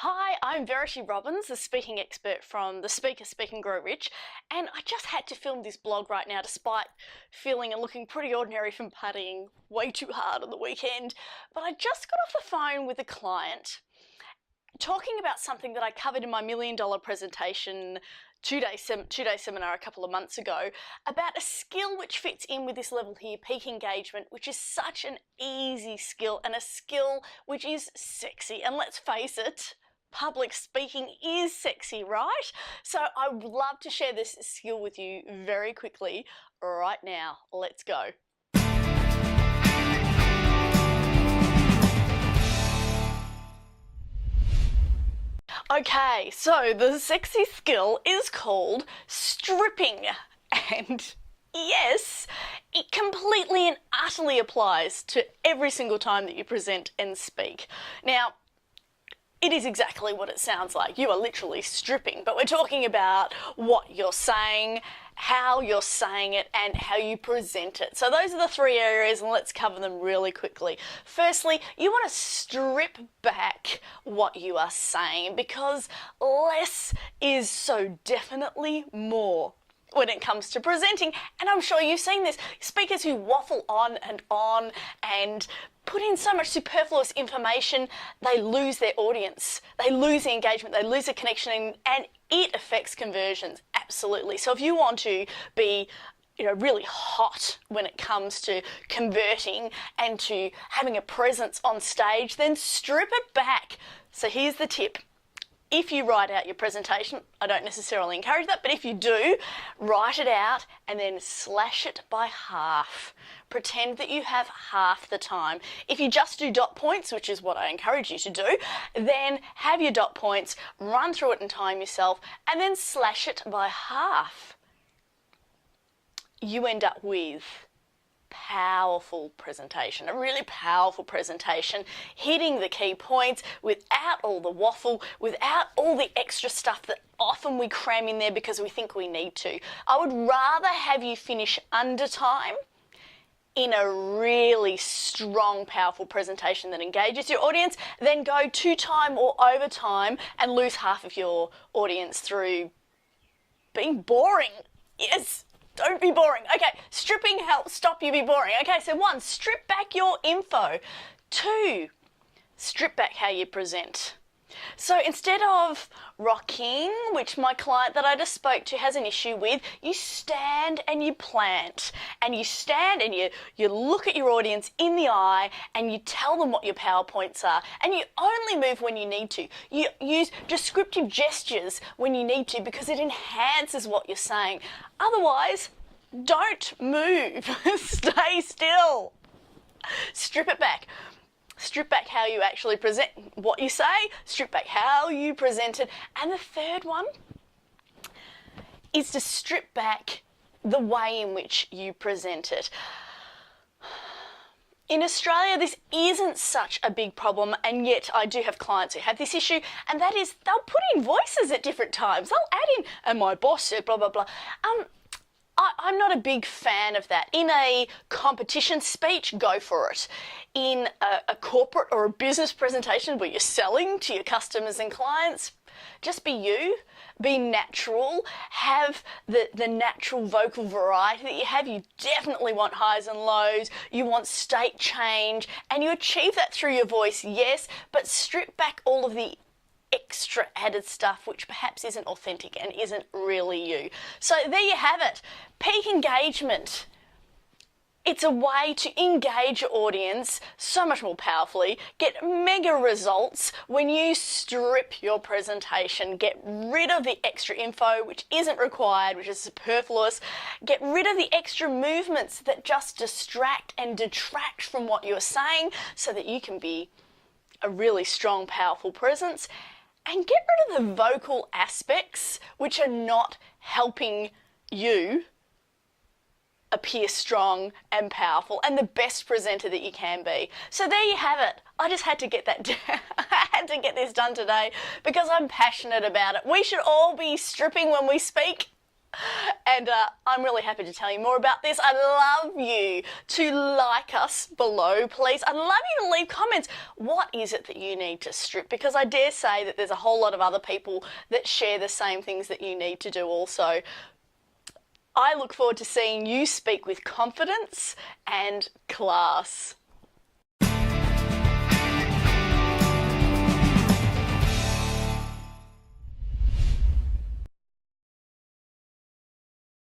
Hi, I'm Verity, the speaking expert from the Speaker Speak and Grow Rich, and I just had to film this blog right now despite feeling and looking pretty ordinary from partying way too hard on the weekend. But I just got off the phone with a client talking about something that I covered in my $1 million presentation two-day seminar a couple of months ago about a skill which fits in with this level here, peak engagement, which is such an easy skill and a skill which is sexy. And let's face it, public speaking is sexy, right? So I would love to share this skill with you very quickly right now. Let's go. Okay, so the sexy skill is called stripping, and yes, it completely and utterly applies to every single time that you present and speak. Now, it is exactly what it sounds like. You are literally stripping, but we're talking about what you're saying, how you're saying it, and how you present it. So those are the three areas, and let's cover them really quickly. Firstly, you want to strip back what you are saying because less is so definitely more when it comes to presenting. And I'm sure you've seen this. Speakers who waffle on and put in so much superfluous information, they lose their audience, they lose the engagement, they lose the connection, and it affects conversions, absolutely. So if you want to be really hot when it comes to converting and to having a presence on stage, then strip it back. So here's the tip. If you write out your presentation, I don't necessarily encourage that, but if you do, write it out and then slash it by half. Pretend that you have half the time. If you just do dot points, which is what I encourage you to do, then have your dot points, run through it and time yourself, and then slash it by half. You end up with powerful presentation, a really powerful presentation, hitting the key points without all the waffle, without all the extra stuff that often we cram in there because we think we need to. I would rather have you finish under time in a really strong, powerful presentation that engages your audience than go to time or over time and lose half of your audience through being boring. Yes. Don't be boring. Okay, stripping helps stop you be boring. Okay, so 1, strip back your info. 2, strip back how you present. So instead of rocking, which my client that I just spoke to has an issue with, you stand and you plant. And you stand and you look at your audience in the eye and you tell them what your PowerPoints are. And you only move when you need to. You use descriptive gestures when you need to because it enhances what you're saying. Otherwise, don't move. Stay still. Strip it back. Strip back how you actually present what you say, strip back how you present it. And the third one is to strip back the way in which you present it. In Australia, this isn't such a big problem, and yet I do have clients who have this issue, and that is they'll put in voices at different times. They'll add in, and my boss said blah, blah, blah. I'm not a big fan of that. In a competition speech, go for it. In a corporate or a business presentation where you're selling to your customers and clients, just be you, be natural, have the natural vocal variety that you have. You definitely want highs and lows, you want state change, and you achieve that through your voice, yes, but strip back all of the extra added stuff which perhaps isn't authentic and isn't really you. So there you have it. Peak engagement. It's a way to engage your audience so much more powerfully, get mega results when you strip your presentation, get rid of the extra info which isn't required, which is superfluous, get rid of the extra movements that just distract and detract from what you're saying so that you can be a really strong, powerful presence. And get rid of the vocal aspects which are not helping you appear strong and powerful and the best presenter that you can be. So there you have it. I just had to get that I had to get this done today because I'm passionate about it. We should all be stripping when we speak. And I'm really happy to tell you more about this. I'd love you to like us below, please. I'd love you to leave comments. What is it that you need to strip? Because I dare say that there's a whole lot of other people that share the same things that you need to do also. I look forward to seeing you speak with confidence and class.